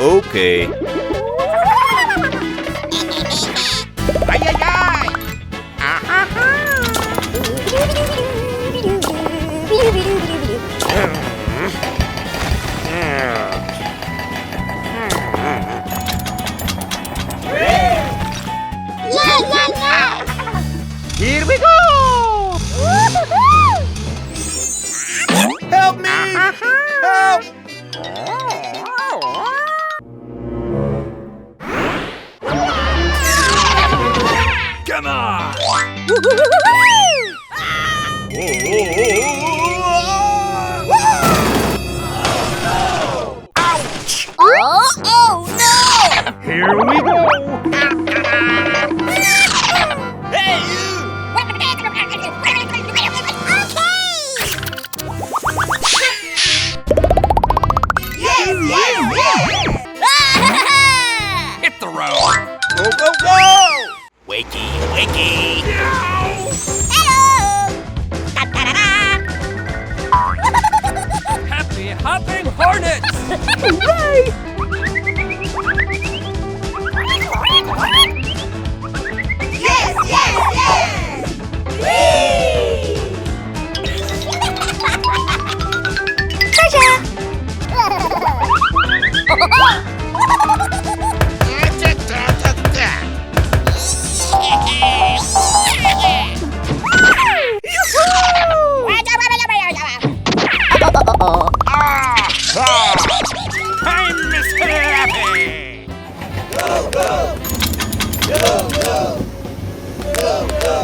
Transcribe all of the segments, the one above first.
Okay. Ay, ay, ay! Here we go! Help me! Help! Come on! Ouch! Oh no! Here we go! Hey, you! Hit the road! Go, go, go! Wakey, wakey! Happy hopping hornets! Hooray! I'm Mr. Happy! Go, go! Go, go! Go, go!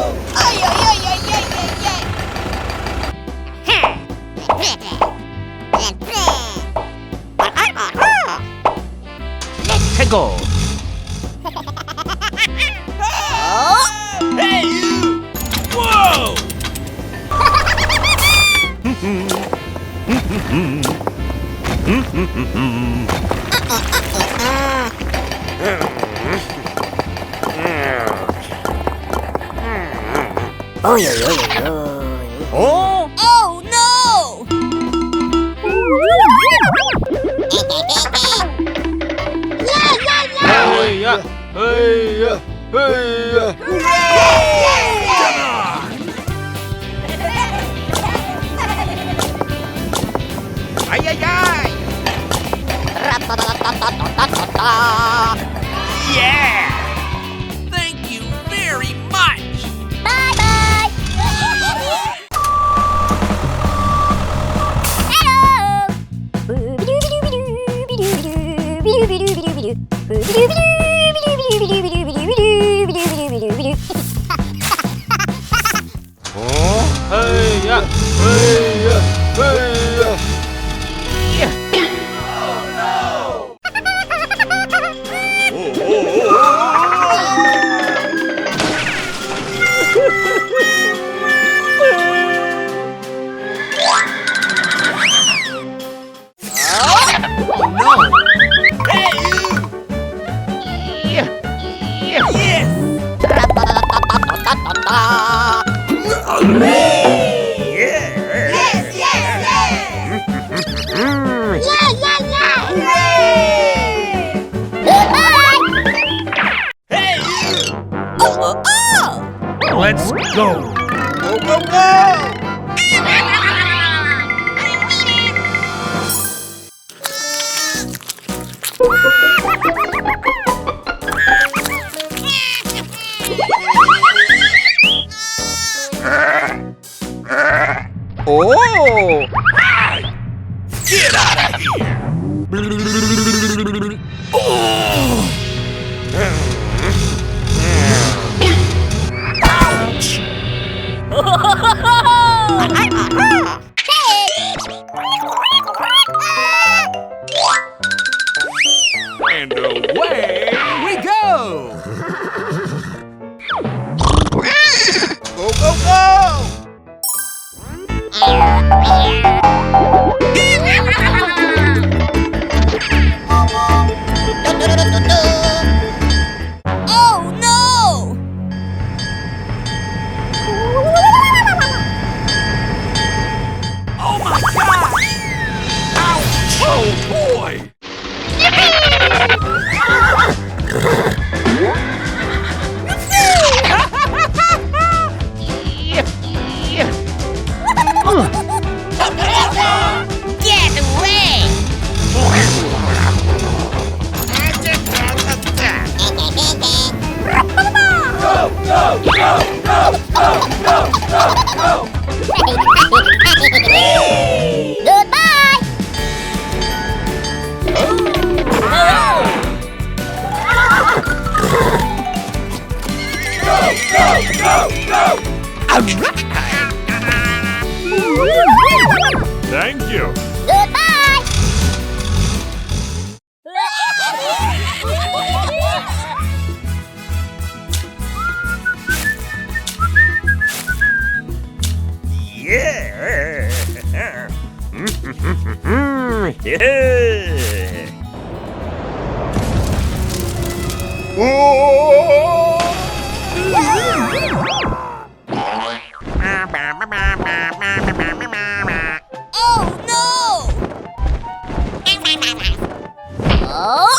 Let's go! Hey, you! Whoa! Oh! Oh no! Hey, yeah! Hey, yeah! Hey, yeah! Come on! Ay, ay, ay! Yeah! Thank you very much! Bye bye! Hey, yeah! Hey, yeah! Hey, yeah! Let's go! Go, go, go! Oh! Get out of here! Oh! Ouch! And away we go! Go, go, go! Oh no! Oh my God! Ouch! Oh boy! Thank you. Goodbye. Yeah. Yeah. Oh no! Oh!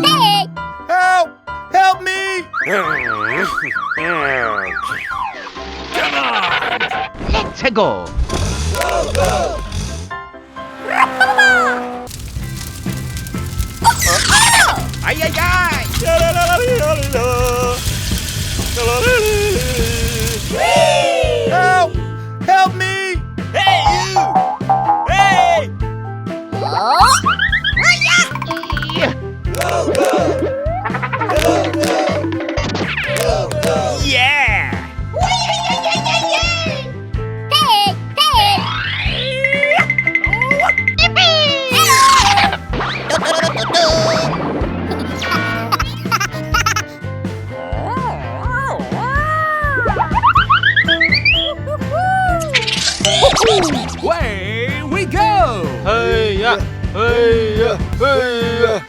Hey! Help! Help me! Let's go. Ay, ay, ay. Help! Help me! Hey, you! Hey! Oh! Yeah! Hey! Hey! Away we go! Hey, yeah! Hey, yeah! Hey, yeah!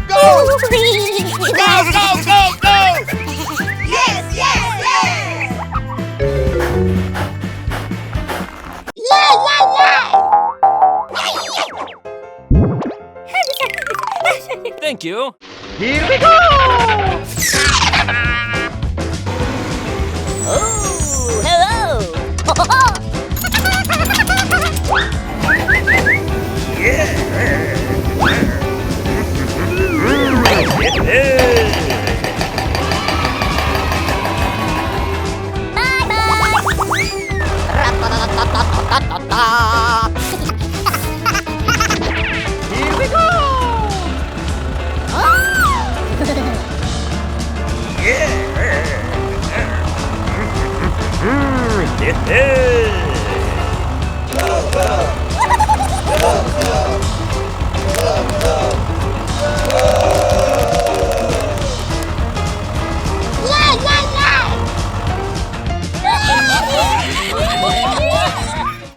Go! Go, go, go, go! Yes, yes, yes! Yeah, yeah, yeah! Thank you. Here we go. Oh, hello! Here we go. Yeah!